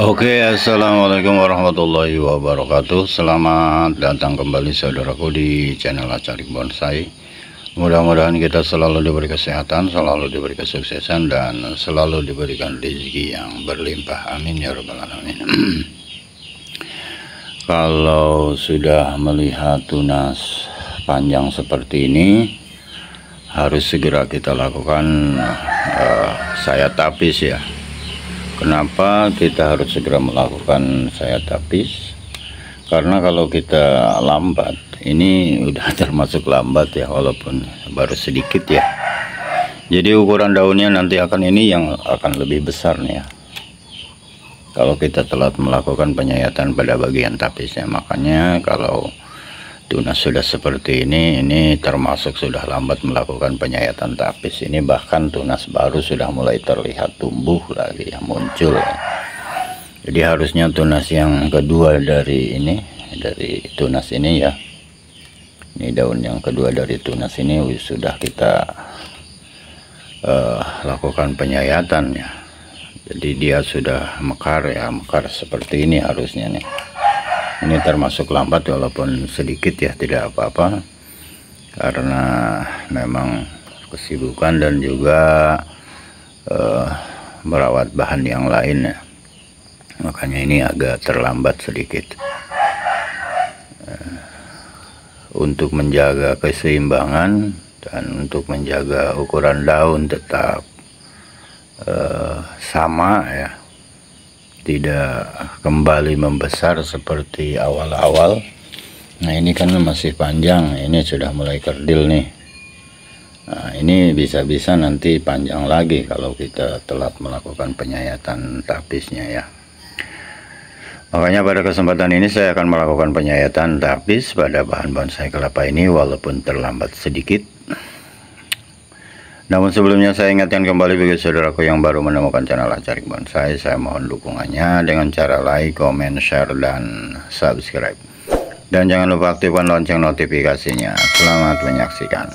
Oke, assalamualaikum warahmatullahi wabarakatuh. Selamat datang kembali saudaraku di channel Acarik Bonsai. Mudah-mudahan kita selalu diberi kesehatan, selalu diberi kesuksesan, dan selalu diberikan rezeki yang berlimpah. Amin ya rabbal alamin. Kalau sudah melihat tunas panjang seperti ini, harus segera kita lakukan sayat tapis ya. Kenapa kita harus segera melakukan sayat tapis? Karena kalau kita lambat, ini udah termasuk lambat ya, walaupun baru sedikit ya. Jadi ukuran daunnya nanti akan ini yang akan lebih besar nih ya, kalau kita telat melakukan penyayatan pada bagian tapisnya. Makanya kalau tunas sudah seperti ini termasuk sudah lambat melakukan penyayatan tapis. Ini bahkan tunas baru sudah mulai terlihat tumbuh lagi ya, muncul ya. Jadi harusnya tunas yang kedua dari tunas ini ya, ini daun yang kedua dari tunas ini sudah kita lakukan penyayatan ya. Jadi dia sudah mekar ya, mekar seperti ini harusnya nih. Ini termasuk lambat walaupun sedikit ya, tidak apa-apa, karena memang kesibukan dan juga merawat bahan yang lain ya. Makanya ini agak terlambat sedikit. Untuk menjaga keseimbangan dan untuk menjaga ukuran daun tetap sama ya, tidak kembali membesar seperti awal-awal. Nah ini kan masih panjang, ini sudah mulai kerdil nih. Nah ini bisa-bisa nanti panjang lagi kalau kita telat melakukan penyayatan tapisnya ya. Makanya pada kesempatan ini saya akan melakukan penyayatan tapis pada bahan bonsai kelapa ini walaupun terlambat sedikit. Namun sebelumnya saya ingatkan kembali bagi saudaraku yang baru menemukan channel Acarik Bonsai, saya mohon dukungannya dengan cara like, comment, share, dan subscribe. Dan jangan lupa aktifkan lonceng notifikasinya. Selamat menyaksikan.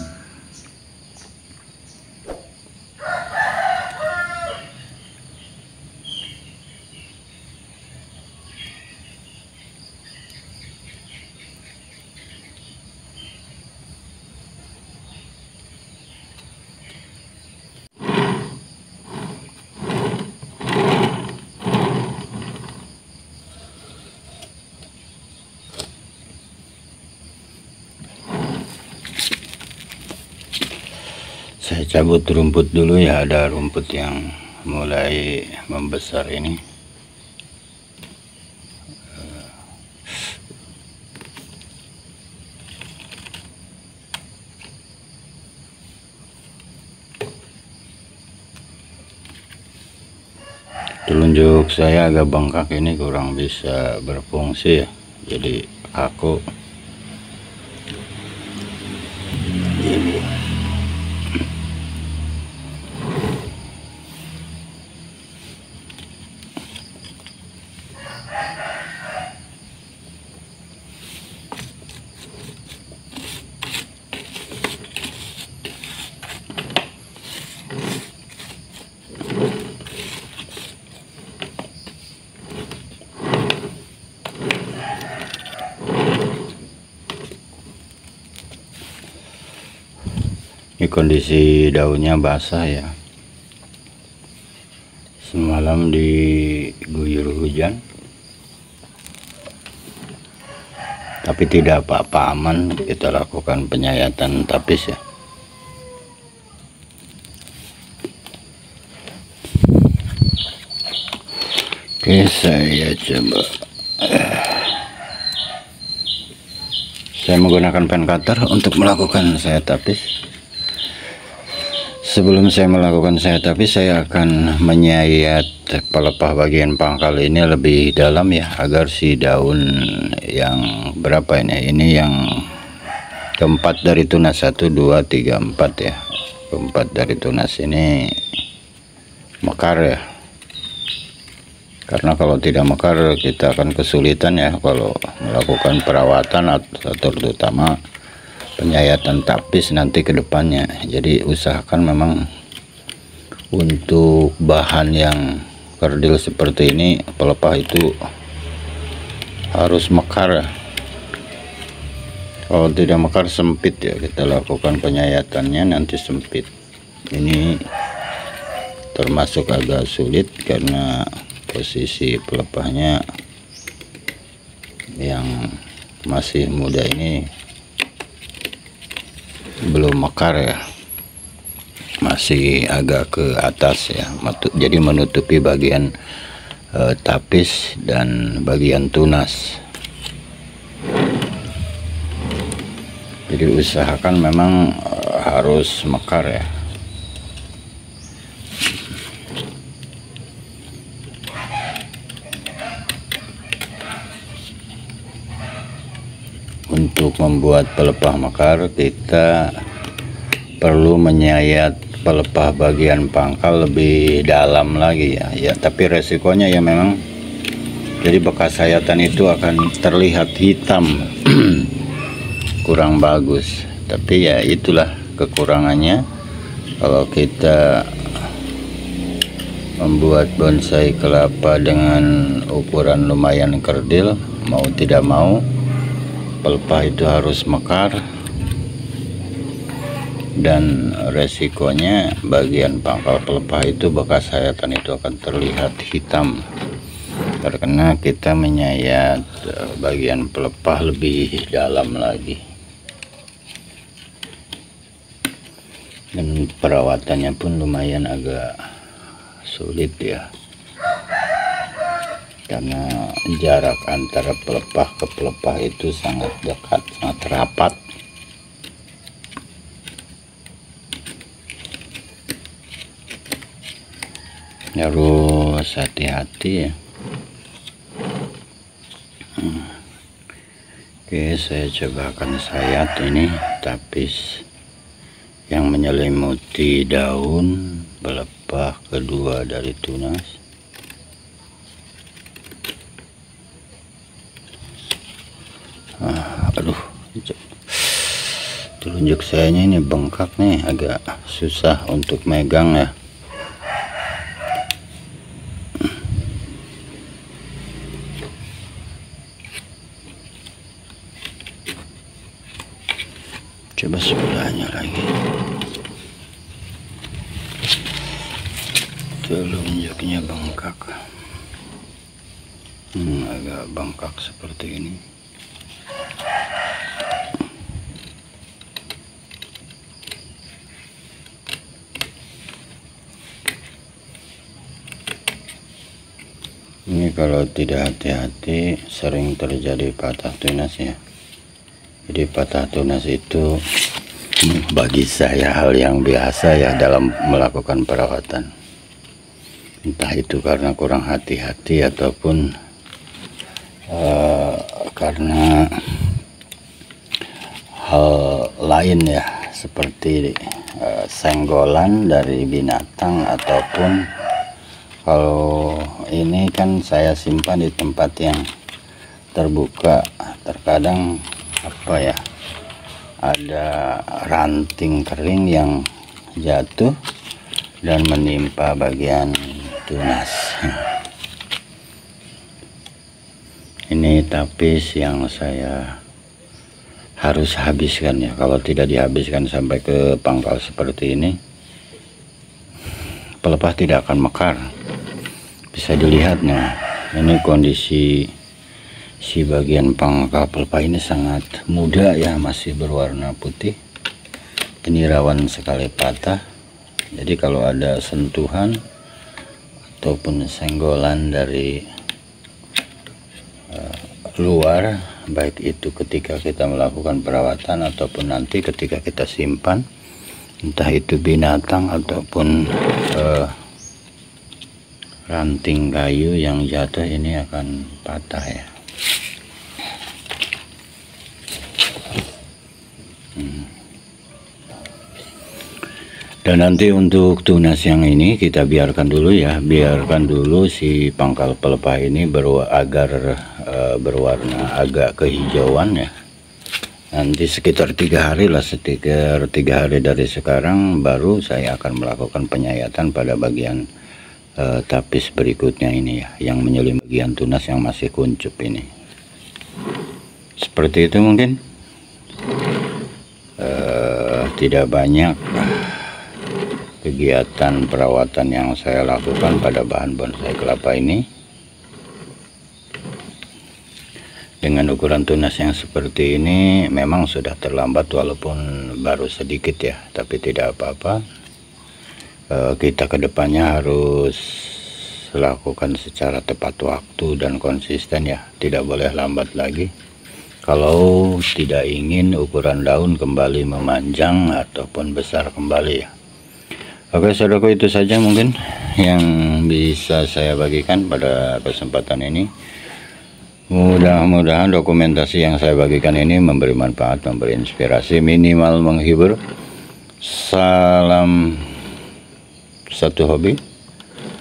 Saya cabut rumput dulu ya, ada rumput yang mulai membesar ini. Telunjuk saya agak bengkak, ini kurang bisa berfungsi ya, jadi kaku. Ini kondisi daunnya basah ya, semalam diguyur hujan, tapi tidak apa-apa, aman. Kita lakukan penyayatan tapis ya. Oke, saya coba saya menggunakan pen cutter untuk melakukan sayat tapis. Sebelum saya melakukan sayat tapis, saya akan menyayat pelepah bagian pangkal ini lebih dalam ya, agar si daun yang berapa ini yang keempat dari tunas, 1, 2, 3, 4 ya, keempat dari tunas ini mekar ya. Karena kalau tidak mekar kita akan kesulitan ya kalau melakukan perawatan atau terutama penyayatan tapis nanti ke depannya. Jadi usahakan memang untuk bahan yang kerdil seperti ini, pelepah itu harus mekar ya. Kalau tidak mekar sempit ya, kita lakukan penyayatannya nanti sempit. Ini termasuk agak sulit karena posisi pelepahnya yang masih muda ini belum mekar ya, masih agak ke atas ya, jadi menutupi bagian tapis dan bagian tunas. Jadi usahakan memang harus mekar ya. Untuk membuat pelepah mekar, kita perlu menyayat pelepah bagian pangkal lebih dalam lagi ya. Tapi resikonya ya memang, jadi bekas sayatan itu akan terlihat hitam. Kurang bagus. Tapi ya itulah kekurangannya kalau kita membuat bonsai kelapa dengan ukuran lumayan kerdil. Mau tidak mau pelepah itu harus mekar, dan resikonya bagian pangkal pelepah itu bekas sayatan itu akan terlihat hitam karena kita menyayat bagian pelepah lebih dalam lagi. Dan perawatannya pun lumayan agak sulit ya, karena jarak antara pelepah ke pelepah itu sangat dekat, sangat rapat. Harus hati-hati ya. Oke, saya coba akan sayat ini tapis yang menyelimuti daun pelepah kedua dari tunas. Aduh, telunjuk sayanya ini bengkak nih, agak susah untuk megang ya. Coba sebelahnya lagi. Telunjuknya bengkak. Agak bengkak seperti ini. Ini kalau tidak hati-hati sering terjadi patah tunas ya. Jadi patah tunas itu bagi saya hal yang biasa ya dalam melakukan perawatan. Entah itu karena kurang hati-hati ataupun karena hal lain ya, seperti senggolan dari binatang, ataupun kalau ini kan saya simpan di tempat yang terbuka, terkadang apa ya, ada ranting kering yang jatuh dan menimpa bagian tunas. Ini tapis yang saya harus habiskan ya. Kalau tidak dihabiskan sampai ke pangkal seperti ini, pelepah tidak akan mekar. Bisa dilihat nih, ini kondisi si bagian pangkal pelepah ini sangat muda ya, masih berwarna putih. Ini rawan sekali patah. Jadi kalau ada sentuhan ataupun senggolan dari luar, baik itu ketika kita melakukan perawatan ataupun nanti ketika kita simpan, entah itu binatang ataupun ranting kayu yang jatuh, ini akan patah ya. Dan nanti untuk tunas yang ini kita biarkan dulu ya, biarkan dulu si pangkal pelepah ini agar berwarna agak kehijauan ya. Nanti sekitar 3 hari lah, sekitar 3 hari dari sekarang baru saya akan melakukan penyayatan pada bagian tapis berikutnya ini ya, yang menyulim bagian tunas yang masih kuncup ini. Seperti itu mungkin. Tidak banyak kegiatan perawatan yang saya lakukan pada bahan bonsai kelapa ini. Dengan ukuran tunas yang seperti ini memang sudah terlambat, walaupun baru sedikit ya, tapi tidak apa-apa. Kita kedepannya harus lakukan secara tepat waktu dan konsisten ya, tidak boleh lambat lagi kalau tidak ingin ukuran daun kembali memanjang ataupun besar kembali ya. Oke saudaraku, itu saja mungkin yang bisa saya bagikan pada kesempatan ini. Mudah-mudahan dokumentasi yang saya bagikan ini memberi manfaat, memberi inspirasi, minimal menghibur. Salam satu hobi.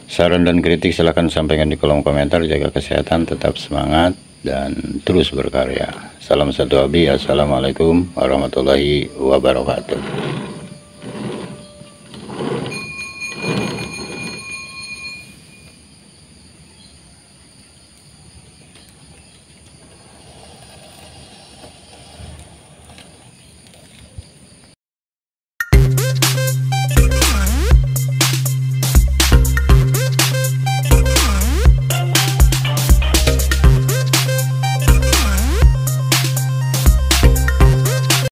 Saran dan kritik silahkan sampaikan di kolom komentar. Jaga kesehatan, tetap semangat, dan terus berkarya. Salam satu hobi. Assalamualaikum warahmatullahi wabarakatuh.